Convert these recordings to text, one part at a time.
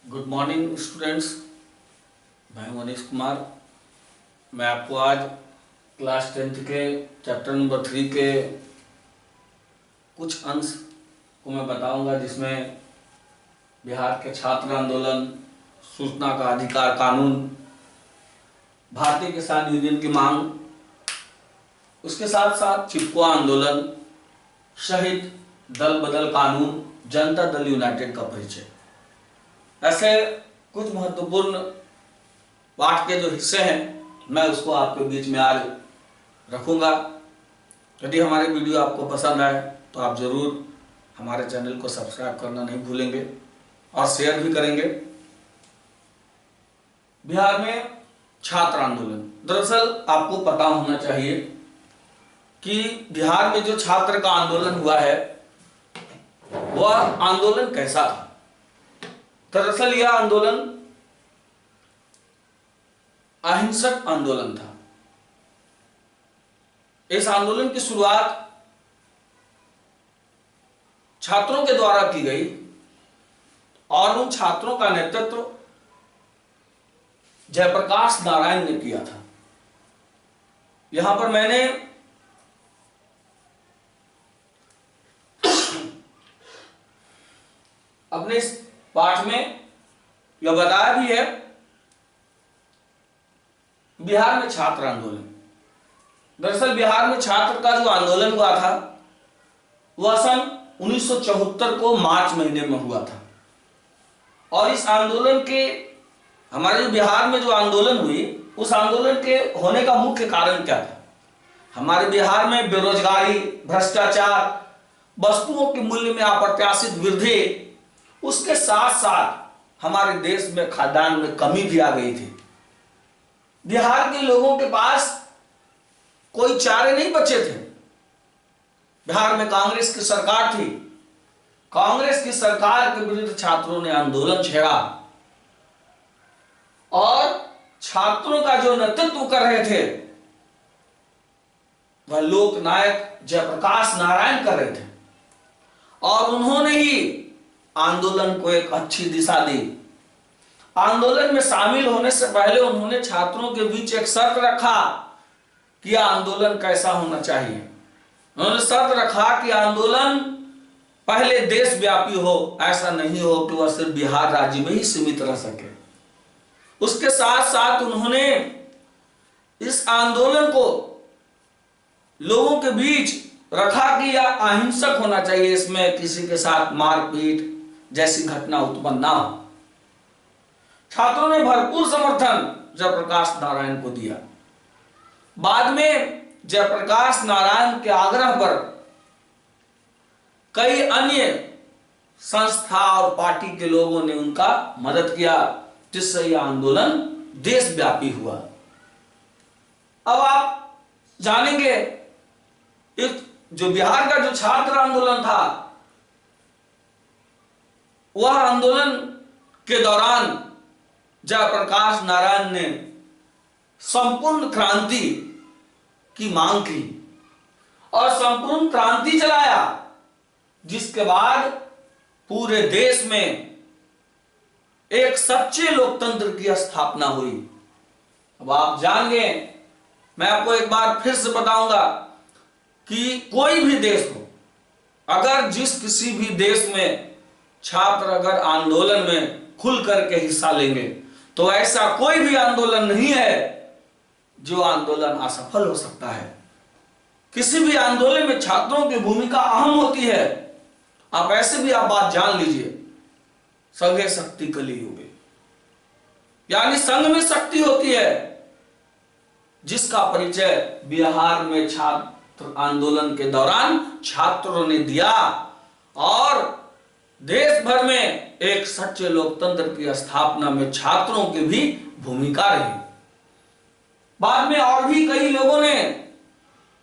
Good morning students. मैं मनीष कुमार। मैं आपको आज क्लास 10th के चैप्टर नंबर 3 के कुछ अंश को मैं बताऊंगा, जिसमें बिहार के छात्र आंदोलन, सूचना का अधिकार कानून, भारतीय किसान यूनियन की मांग, उसके साथ साथ चिपको आंदोलन, शहीद दल बदल कानून, जनता दल यूनाइटेड का परिचय, ऐसे कुछ महत्वपूर्ण पाठ के जो हिस्से हैं मैं उसको आपके बीच में आज रखूंगा। यदि हमारे वीडियो आपको पसंद आए तो आप जरूर हमारे चैनल को सब्सक्राइब करना नहीं भूलेंगे और शेयर भी करेंगे। बिहार में छात्र आंदोलन, दरअसल आपको पता होना चाहिए कि बिहार में जो छात्र का आंदोलन हुआ है वह आंदोलन कैसा था। दरअसल यह आंदोलन अहिंसक आंदोलन था। इस आंदोलन की शुरुआत छात्रों के द्वारा की गई और उन छात्रों का नेतृत्व जयप्रकाश नारायण ने किया था। यहां पर मैंने अपने इस पाठ में यह बताया भी है, बिहार में छात्र आंदोलन। दरअसल बिहार में छात्र का जो आंदोलन हुआ था वह सन 1974 को मार्च महीने में हुआ था। और इस आंदोलन के, हमारे जो बिहार में जो आंदोलन हुई, उस आंदोलन के होने का मुख्य कारण क्या था। हमारे बिहार में बेरोजगारी, भ्रष्टाचार, वस्तुओं के मूल्य में अप्रत्याशित वृद्धि, उसके साथ साथ हमारे देश में खाद्यान्न में कमी भी आ गई थी। बिहार के लोगों के पास कोई चारे नहीं बचे थे। बिहार में कांग्रेस की सरकार थी। कांग्रेस की सरकार के विरुद्ध छात्रों ने आंदोलन छेड़ा और छात्रों का जो नेतृत्व कर रहे थे वह लोकनायक जयप्रकाश नारायण कर रहे थे। और उन्होंने ही आंदोलन को एक अच्छी दिशा दी। आंदोलन में शामिल होने से पहले उन्होंने छात्रों के बीच एक शर्त रखा कि आंदोलन कैसा होना चाहिए। उन्होंने शर्त रखा कि आंदोलन पहले देशव्यापी हो, ऐसा नहीं हो कि वह सिर्फ बिहार राज्य में ही सीमित रह सके। उसके साथ साथ उन्होंने इस आंदोलन को लोगों के बीच रखा कि यह अहिंसक होना चाहिए, इसमें किसी के साथ मारपीट जैसी घटना उत्पन्न ना हो। छात्रों ने भरपूर समर्थन जयप्रकाश नारायण को दिया। बाद में जयप्रकाश नारायण के आग्रह पर कई अन्य संस्था और पार्टी के लोगों ने उनका मदद किया, जिससे यह आंदोलन देशव्यापी हुआ। अब आप जानेंगे एक जो बिहार का जो छात्र आंदोलन था, वह आंदोलन के दौरान जयप्रकाश नारायण ने संपूर्ण क्रांति की मांग की और संपूर्ण क्रांति चलाया, जिसके बाद पूरे देश में एक सच्चे लोकतंत्र की स्थापना हुई। अब आप जानेंगे, मैं आपको एक बार फिर से बताऊंगा कि कोई भी देश हो, अगर जिस किसी भी देश में छात्र अगर आंदोलन में खुल करके हिस्सा लेंगे तो ऐसा कोई भी आंदोलन नहीं है जो आंदोलन असफल हो सकता है। किसी भी आंदोलन में छात्रों की भूमिका अहम होती है। आप ऐसे भी आप बात जान लीजिए, संघे शक्ति कलियुगे, यानी संघ में शक्ति होती है, जिसका परिचय बिहार में छात्र आंदोलन के दौरान छात्रों ने दिया और देश भर में एक सच्चे लोकतंत्र की स्थापना में छात्रों की भी भूमिका रही। बाद में और भी कई लोगों ने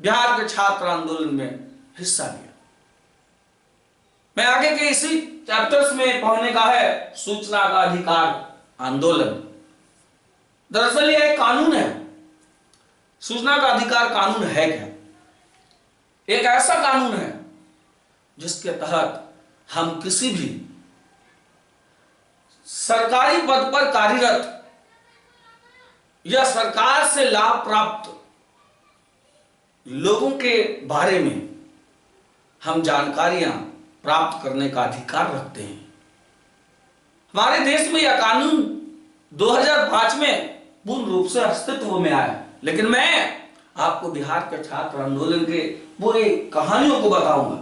बिहार के छात्र आंदोलन में हिस्सा लिया। मैं आगे के इसी चैप्टर्स में पढ़ने का है सूचना का अधिकार आंदोलन। दरअसल यह एक कानून है। सूचना का अधिकार कानून है क्या? एक ऐसा कानून है जिसके तहत हम किसी भी सरकारी पद पर कार्यरत या सरकार से लाभ प्राप्त लोगों के बारे में हम जानकारियां प्राप्त करने का अधिकार रखते हैं। हमारे देश में यह कानून 2005 में पूर्ण रूप से अस्तित्व में आया, लेकिन मैं आपको बिहार के छात्र आंदोलन के पूरी कहानियों को बताऊंगा।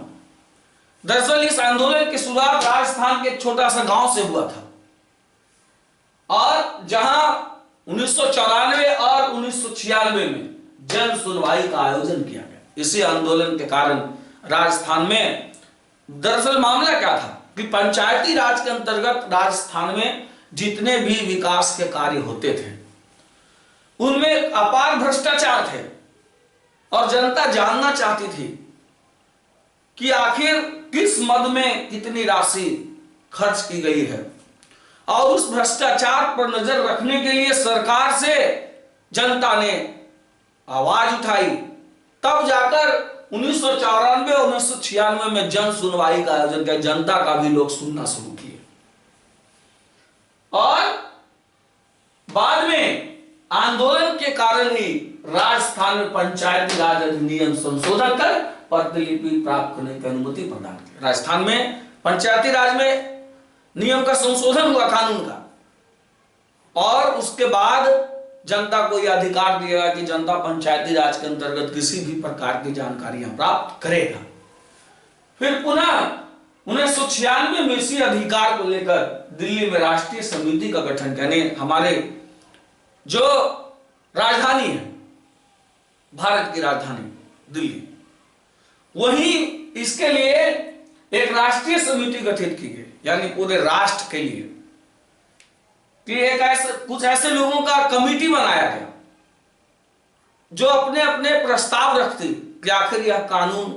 दरअसल इस आंदोलन की शुरुआत राजस्थान के एक छोटा सा गांव से हुआ था, और जहां 1994 और 1996 में जन सुनवाई का आयोजन किया गया। इसी आंदोलन के कारण राजस्थान में दरअसल मामला क्या था कि पंचायती राज के अंतर्गत राजस्थान में जितने भी विकास के कार्य होते थे उनमें अपार भ्रष्टाचार थे, और जनता जानना चाहती थी कि आखिर किस मद में कितनी राशि खर्च की गई है। और उस भ्रष्टाचार पर नजर रखने के लिए सरकार से जनता ने आवाज उठाई। तब जाकर 1994 और 1996 में जन सुनवाई का आयोजन किया, जनता का भी लोग सुनना शुरू किए। और बाद में आंदोलन के कारण ही राजस्थान में पंचायती राज अधिनियम संशोधन कर प्रतिलिपि प्राप्त करने की अनुमति प्रदान की। राजस्थान में पंचायती राज में नियम का संशोधन हुआ, कानून का, और उसके बाद जनता को यह अधिकार दिया कि जनता पंचायती राज के अंतर्गत किसी भी प्रकार की जानकारियां प्राप्त करेगा। फिर पुनः 1996 में इसी अधिकार को लेकर दिल्ली में राष्ट्रीय समिति का गठन, यानी हमारे जो राजधानी है, भारत की राजधानी दिल्ली, वही इसके लिए एक राष्ट्रीय समिति गठित की गई, यानी पूरे राष्ट्र के लिए कि एक ऐसे कुछ ऐसे लोगों का कमेटी बनाया गया जो अपने अपने प्रस्ताव रखते कि आखिर यह कानून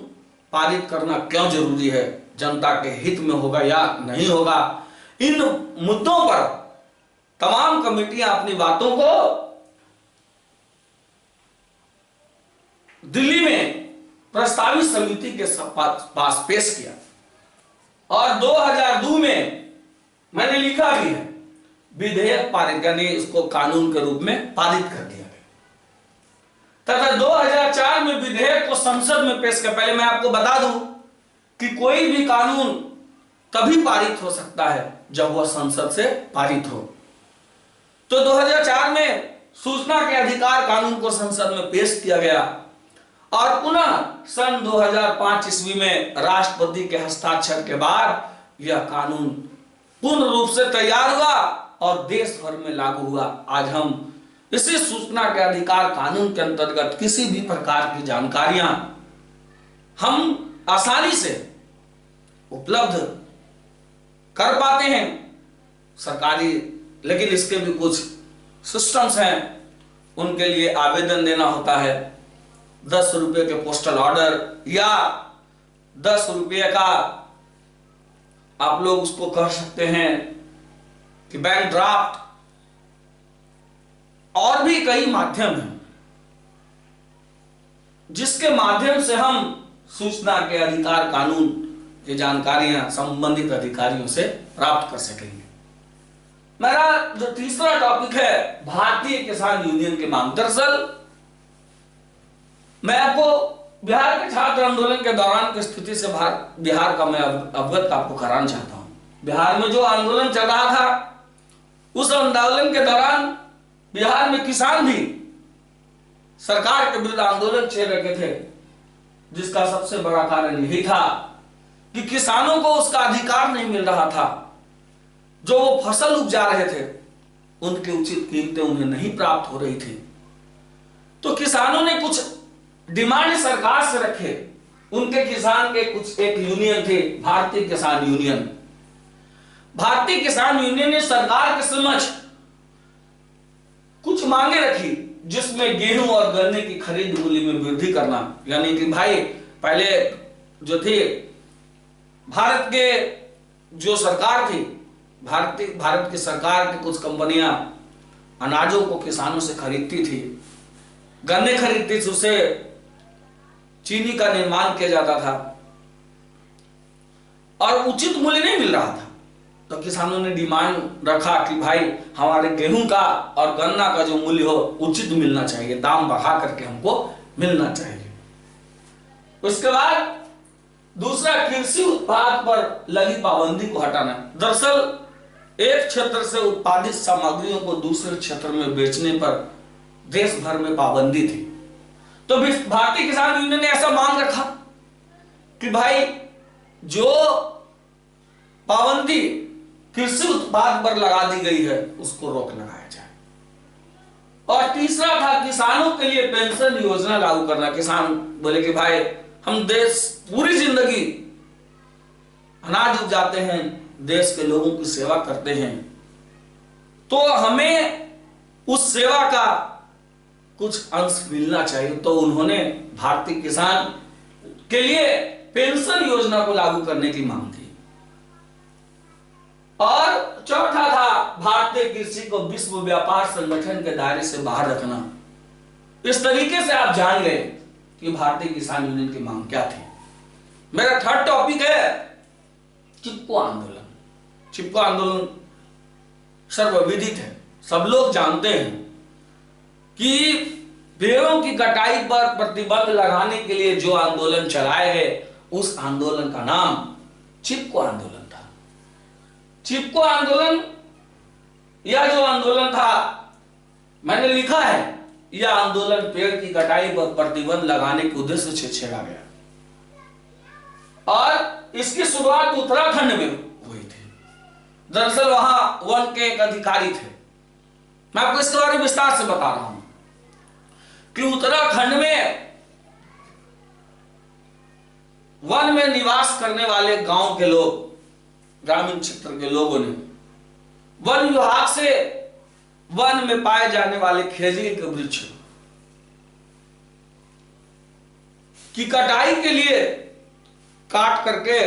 पारित करना क्यों जरूरी है, जनता के हित में होगा या नहीं होगा। इन मुद्दों पर तमाम कमेटियां अपनी बातों को दिल्ली में प्रस्तावित समिति के पास पेश किया, और 2002 में मैंने लिखा भी है, विधेयक पारित, यानी इसको कानून के रूप में पारित कर दिया गया। तथा 2004 में विधेयक को संसद में पेश किया। पहले मैं आपको बता दूं कि कोई भी कानून तभी पारित हो सकता है जब वह संसद से पारित हो। तो 2004 में सूचना के अधिकार कानून को संसद में पेश किया गया, और पुनः सन 2005 ईस्वी में राष्ट्रपति के हस्ताक्षर के बाद यह कानून पूर्ण रूप से तैयार हुआ और देश भर में लागू हुआ। आज हम इसी सूचना के अधिकार कानून के अंतर्गत किसी भी प्रकार की जानकारियां हम आसानी से उपलब्ध कर पाते हैं सरकारी, लेकिन इसके भी कुछ सिस्टम्स हैं, उनके लिए आवेदन देना होता है। 10 रुपए के पोस्टल ऑर्डर या 10 रुपये का आप लोग उसको कह सकते हैं कि बैंक ड्राफ्ट, और भी कई माध्यम हैं जिसके माध्यम से हम सूचना के अधिकार कानून की जानकारियां संबंधित अधिकारियों से प्राप्त कर सकेंगे। मेरा जो तीसरा टॉपिक है, भारतीय किसान यूनियन की मांग। दरअसल मैं आपको बिहार के छात्र आंदोलन के दौरान की स्थिति से बिहार का मैं अवगत आपको कराना चाहता हूं। बिहार में जो आंदोलन चल रहा था, उस आंदोलन के दौरान बिहार में किसान भी सरकार के विरुद्ध आंदोलन छेड़ रखे थे, जिसका सबसे बड़ा कारण यही था कि किसानों को उसका अधिकार नहीं मिल रहा था। जो वो फसल उपजा रहे थे उनकी उचित कीमतें उन्हें नहीं प्राप्त हो रही थी। तो किसानों ने कुछ डिमांड सरकार से रखे। उनके किसान के कुछ एक यूनियन थे, भारतीय किसान यूनियन। भारतीय किसान यूनियन ने सरकार के समक्ष कुछ मांगे रखी, जिसमें गेहूं और गन्ने की खरीद मूल्य में वृद्धि करना, यानी कि भाई पहले जो थे भारत के जो सरकार थी, भारत की सरकार की कुछ कंपनियां अनाजों को किसानों से खरीदती थी, गन्ने खरीदती थी, उसे चीनी का निर्माण किया जाता था और उचित मूल्य नहीं मिल रहा था। तो किसानों ने डिमांड रखा कि भाई हमारे गेहूं का और गन्ना का जो मूल्य हो उचित मिलना चाहिए, दाम बढ़ा करके हमको मिलना चाहिए। उसके बाद दूसरा, कृषि उत्पाद पर लगी पाबंदी को हटाना। दरअसल एक क्षेत्र से उत्पादित सामग्रियों को दूसरे क्षेत्र में बेचने पर देश भर में पाबंदी थी। तो भारतीय किसान यूनियन ने ऐसा मांग रखा कि भाई जो पाबंदी कृषि उत्पाद पर लगा दी गई है उसको रोक लगाया जाए। और तीसरा था किसानों के लिए पेंशन योजना लागू करना। किसान बोले कि भाई हम देश पूरी जिंदगी अनाज उपजाते हैं, देश के लोगों की सेवा करते हैं, तो हमें उस सेवा का कुछ अंश मिलना चाहिए। तो उन्होंने भारतीय किसान के लिए पेंशन योजना को लागू करने की मांग की। और चौथा था भारतीय कृषि को विश्व व्यापार संगठन के दायरे से बाहर रखना। इस तरीके से आप जान गए कि भारतीय किसान यूनियन की मांग क्या थी। मेरा थर्ड टॉपिक है चिपको आंदोलन। चिपको आंदोलन सर्वविदित है, सब लोग जानते हैं कि पेड़ों की कटाई पर प्रतिबंध लगाने के लिए जो आंदोलन चलाए गए उस आंदोलन का नाम चिपको आंदोलन था। चिपको आंदोलन, यह जो आंदोलन था, मैंने लिखा है, यह आंदोलन पेड़ की कटाई पर प्रतिबंध लगाने के उद्देश्य से छेड़ा गया और इसकी शुरुआत उत्तराखंड में हुई थी। दरअसल वहां वन के एक अधिकारी थे। मैं आपको इसके बारे में विस्तार से बता रहा हूं कि उत्तराखंड में वन में निवास करने वाले गांव के लोग, ग्रामीण क्षेत्र के लोगों ने वन विभाग से वन में पाए जाने वाले खेजड़ी के वृक्ष की कटाई के लिए काट करके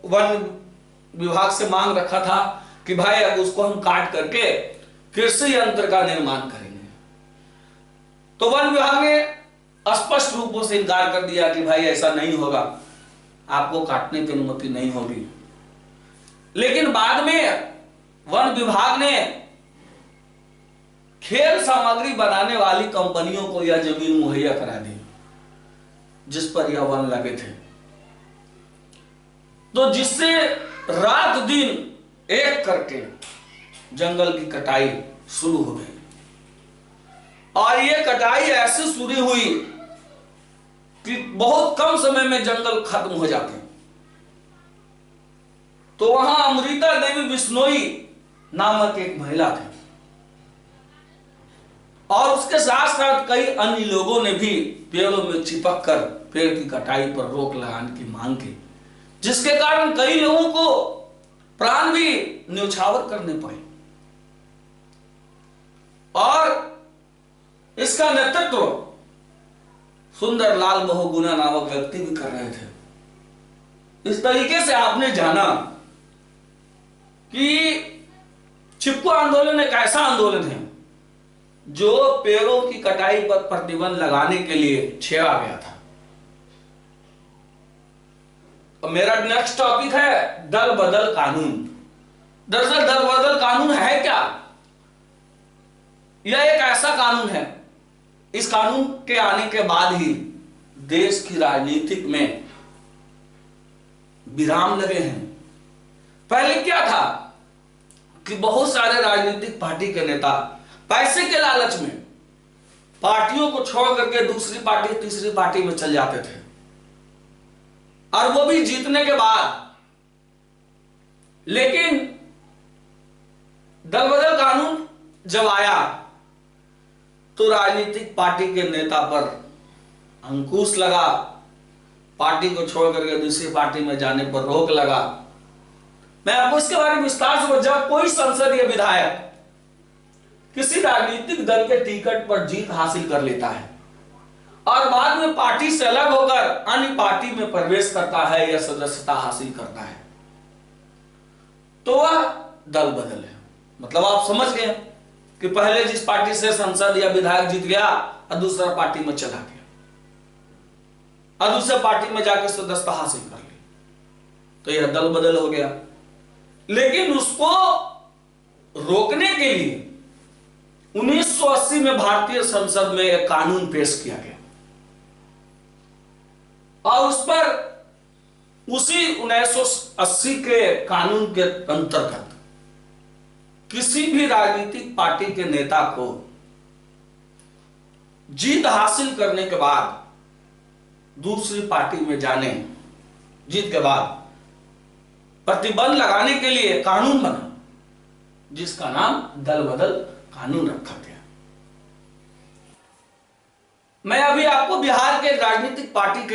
वन विभाग से मांग रखा था कि भाई अब उसको हम काट करके कृषि यंत्र का निर्माण करेंगे। तो वन विभाग ने स्पष्ट रूपों से इनकार कर दिया कि भाई ऐसा नहीं होगा, आपको काटने की अनुमति नहीं होगी। लेकिन बाद में वन विभाग ने खेल सामग्री बनाने वाली कंपनियों को यह जमीन मुहैया करा दी जिस पर यह वन लगे थे। तो जिससे रात दिन एक करके जंगल की कटाई शुरू हो गई और यह कटाई ऐसे शुरू हुई कि बहुत कम समय में जंगल खत्म हो जाते। तो वहां अमृता देवी बिश्नोई नामक एक महिला थी और उसके साथ साथ कई अन्य लोगों ने भी पेड़ों में चिपक कर पेड़ की कटाई पर रोक लगाने की मांग की, जिसके कारण कई लोगों को प्राण भी न्यौछावर करने पड़े। और इसका नेतृत्व सुंदरलाल बहुगुणा नामक व्यक्ति भी कर रहे थे। इस तरीके से आपने जाना कि चिपको आंदोलन एक ऐसा आंदोलन है जो पेड़ों की कटाई पर प्रतिबंध लगाने के लिए छेड़ा गया था। और मेरा नेक्स्ट टॉपिक है दल बदल कानून। दरअसल दल बदल कानून है क्या? यह एक ऐसा कानून है, इस कानून के आने के बाद ही देश की राजनीतिक में विराम लगे हैं। पहले क्या था कि बहुत सारे राजनीतिक पार्टी के नेता पैसे के लालच में पार्टियों को छोड़ करके दूसरी पार्टी तीसरी पार्टी में चल जाते थे और वो भी जीतने के बाद। लेकिन दल बदल कानून जब आया तो राजनीतिक पार्टी के नेता पर अंकुश लगा, पार्टी को छोड़ करके दूसरी पार्टी में जाने पर रोक लगा। मैं आपको इसके बारे में विस्तार से, जब कोई संसदीय विधायक किसी राजनीतिक दल के टिकट पर जीत हासिल कर लेता है और बाद में पार्टी से अलग होकर अन्य पार्टी में प्रवेश करता है या सदस्यता हासिल करता है, तो वह दल बदल है। मतलब आप समझ गए कि पहले जिस पार्टी से संसद या विधायक जीत गया और दूसरा पार्टी में चला गया और दूसरे पार्टी में जाकर सदस्यता हासिल कर ली, तो यह दल बदल हो गया। लेकिन उसको रोकने के लिए 1980 में भारतीय संसद में एक कानून पेश किया गया और उस पर उसी 1980 के कानून के अंतर्गत किसी भी राजनीतिक पार्टी के नेता को जीत हासिल करने के बाद दूसरी पार्टी में जाने, जीत के बाद प्रतिबंध लगाने के लिए कानून बना, जिसका नाम दल बदल कानून रखा गया। मैं अभी आपको बिहार के राजनीतिक पार्टी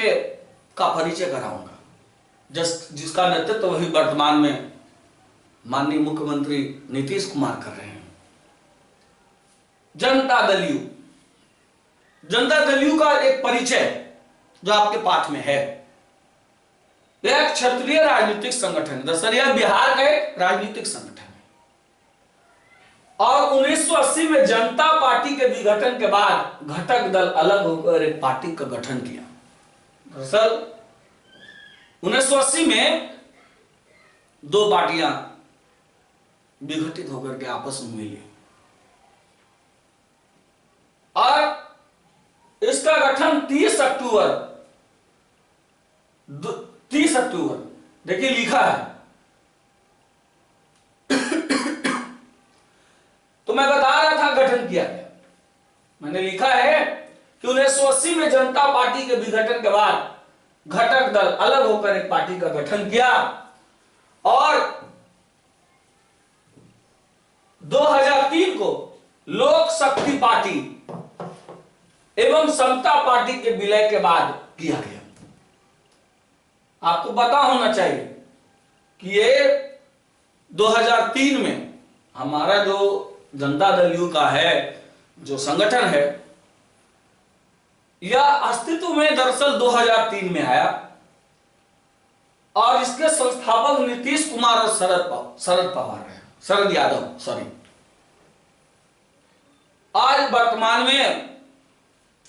का परिचय कराऊंगा, जिसका नेतृत्व वही वर्तमान में माननीय मुख्यमंत्री नीतीश कुमार कर रहे हैं। जनता दल यू, जनता दल यू का एक परिचय जो आपके पाठ में है, यह एक क्षेत्रीय राजनीतिक संगठन है। दरअसल यह बिहार का एक राजनीतिक संगठन है और 1980 में जनता पार्टी के विघटन के बाद घटक दल अलग होकर एक पार्टी का गठन किया। दरअसल 1980 में दो पार्टियां विघटित होकर के आपस में मिली और इसका गठन 30 अक्टूबर देखिए लिखा है। तो मैं बता रहा था गठन किया गया, मैंने लिखा है कि 1980 में जनता पार्टी के विघटन के बाद घटक दल अलग होकर एक पार्टी का गठन किया और 2003 को लोक शक्ति पार्टी एवं समता पार्टी के विलय के बाद किया गया। आपको पता होना चाहिए कि ये 2003 में हमारा जो जनता दल यू का है जो संगठन है, यह अस्तित्व में दरअसल 2003 में आया और इसके संस्थापक नीतीश कुमार और शरद यादव सॉरी। आज वर्तमान में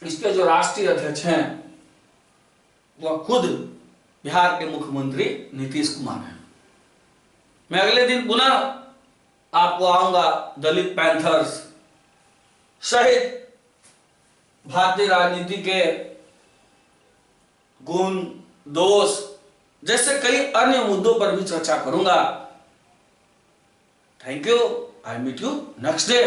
इसके जो राष्ट्रीय अध्यक्ष हैं वह खुद बिहार के मुख्यमंत्री नीतीश कुमार हैं। मैं अगले दिन पुनः आपको आऊंगा दलित पैंथर्स सहित भारतीय राजनीति के गुण दोष जैसे कई अन्य मुद्दों पर भी चर्चा करूंगा। Thank you, I meet you next day.